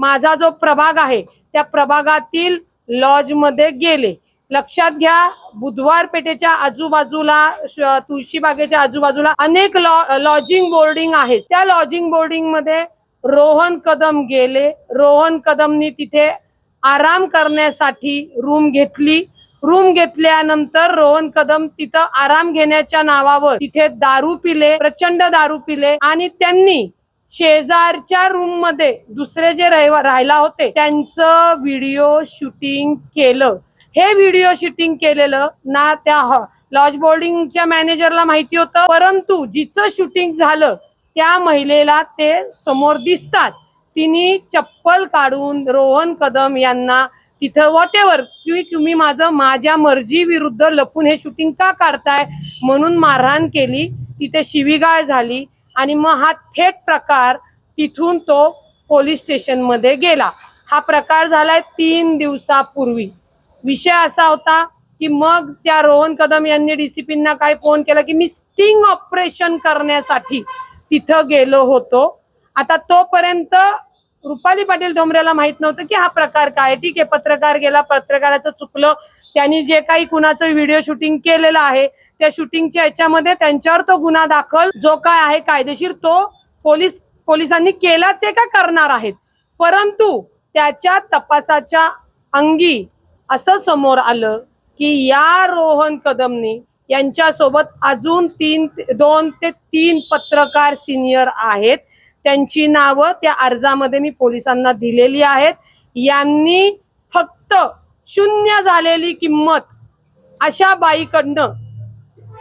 माझा जो प्रभाग आहे त्या प्रभागातील लॉज मध्ये गेले। लक्षात घ्या, बुधवार पेठेच्या आजूबाजूला तुळशीबागेच्या आजूबाजूला अनेक लॉजिंग बोर्डिंग आहेत। त्या लॉजिंग बोर्डिंग मध्ये रोहन कदम गेले। रोहन कदमनी तिथे आराम करण्यासाठी रूम घेतली। रूम घेतल्यानंतर रोहन कदम तिथं आराम घेण्याच्या नावावर तिथे दारू पिले, प्रचंड दारू पिले आणि त्यांनी शेजारच्या रूम मध्ये दुसरे जे राहिला होते त्यांचं व्हिडिओ शूटिंग केलं। हे व्हिडिओ शूटिंग केलेलं ना त्या लॉज बोर्डिंगच्या मॅनेजरला माहिती होतं, परंतु जिचं शूटिंग झालं त्या महिलेला ते समोर दिसतात। तिने चप्पल काढून रोहन कदम यांना तिथं व्हॉटेवर तुम्ही माझ्या मर्जी विरुद्ध लपून हे शूटिंग का काढताय म्हणून मारहाण केली। तिथे शिवीगाळ झाली आणि मग हा थेट प्रकार तिथून तो पोलीस स्टेशन मध्ये गेला। हा प्रकार झालाय 3 दिवसापूर्वी। विषय असा होता की मग त्या रोहन कदम यांनी डीसीपींना काय फोन केला की मी स्टिंग ऑपरेशन करण्यासाठी तिथं गेलो होतो। आता तोपर्यंत रुपाली पाटील ठोंबरेला माहित नव्हतं की हा प्रकार काय। ठीक आहे, पत्रकार गेला, पत्रकाराचं चुकलं, त्यांनी जे काही कुणाचं व्हिडिओ शूटिंग केलेलं आहे त्या शूटिंगच्या याच्यामध्ये त्यांच्यावर तो गुन्हा दाखल जो काय आहे कायदेशीर तो पोलिसांनी केलाच आहे का करणार आहेत। परंतु त्याच्या तपासाच्या अंगी असं समोर आलं की या रोहन कदमनी यांच्यासोबत अजून 2 ते 3 पत्रकार सिनियर आहेत। त्यांची नावं त्या अर्जामध्ये मी पोलिसांना दिलेली आहेत। यांनी फक्त शून्य झालेली किंमत अशा बाईकडनं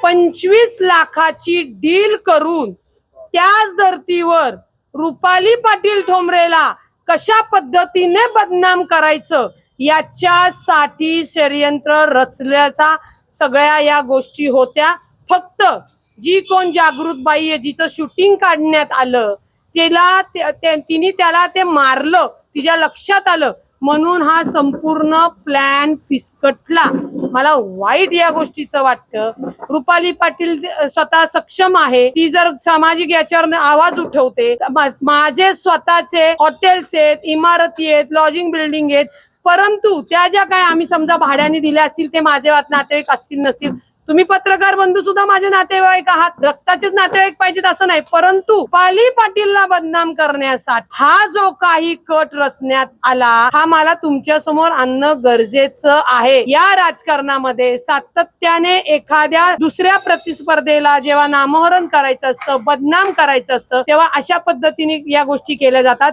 25 लाखाची डील करून त्याच धर्तीवर रुपाली पाटील ठोंबरेला कशा पद्धतीने बदनाम करायचं याच्यासाठी षडयंत्र रचल्याचा सगळ्या या गोष्टी होत्या। फक्त जी कोण जागृत बाई आहे जिचं शूटिंग काढण्यात आलं तिने त्याला ते मारलं, तिच्या लक्षात आलं म्हणून हा संपूर्ण प्लॅन फिसकटला। मला वाईट या गोष्टीचं वाटतं। रुपाली पाटील स्वतः सक्षम आहे, ती जर सामाजिक याच्यावर आवाज उठवते। माझे स्वतःचे हॉटेल्स आहेत, इमारती आहेत, लॉजिंग बिल्डिंग आहेत, परंतु त्या ज्या काय आम्ही समजा भाड्याने दिल्या असतील ते माझे नातेवाईक असतील नसतील, तुम्ही पत्रकार बंधू सुद्धा माझे नातेवाईक आहात, रक्ताचेच नातेवाईक पाहिजेत असं नाही, परंतु रुपाली पाटीलला बदनाम करण्यासाठी हा जो काही कट रचण्यात आला हा मला तुमच्या समोर आणणं गरजेचं आहे। या राजकारणामध्ये सातत्याने एखाद्या दुसऱ्या प्रतिस्पर्धेला जेव्हा नामोहरण करायचं असतं, बदनाम करायचं असतं, तेव्हा अशा पद्धतीने या गोष्टी केल्या जातात।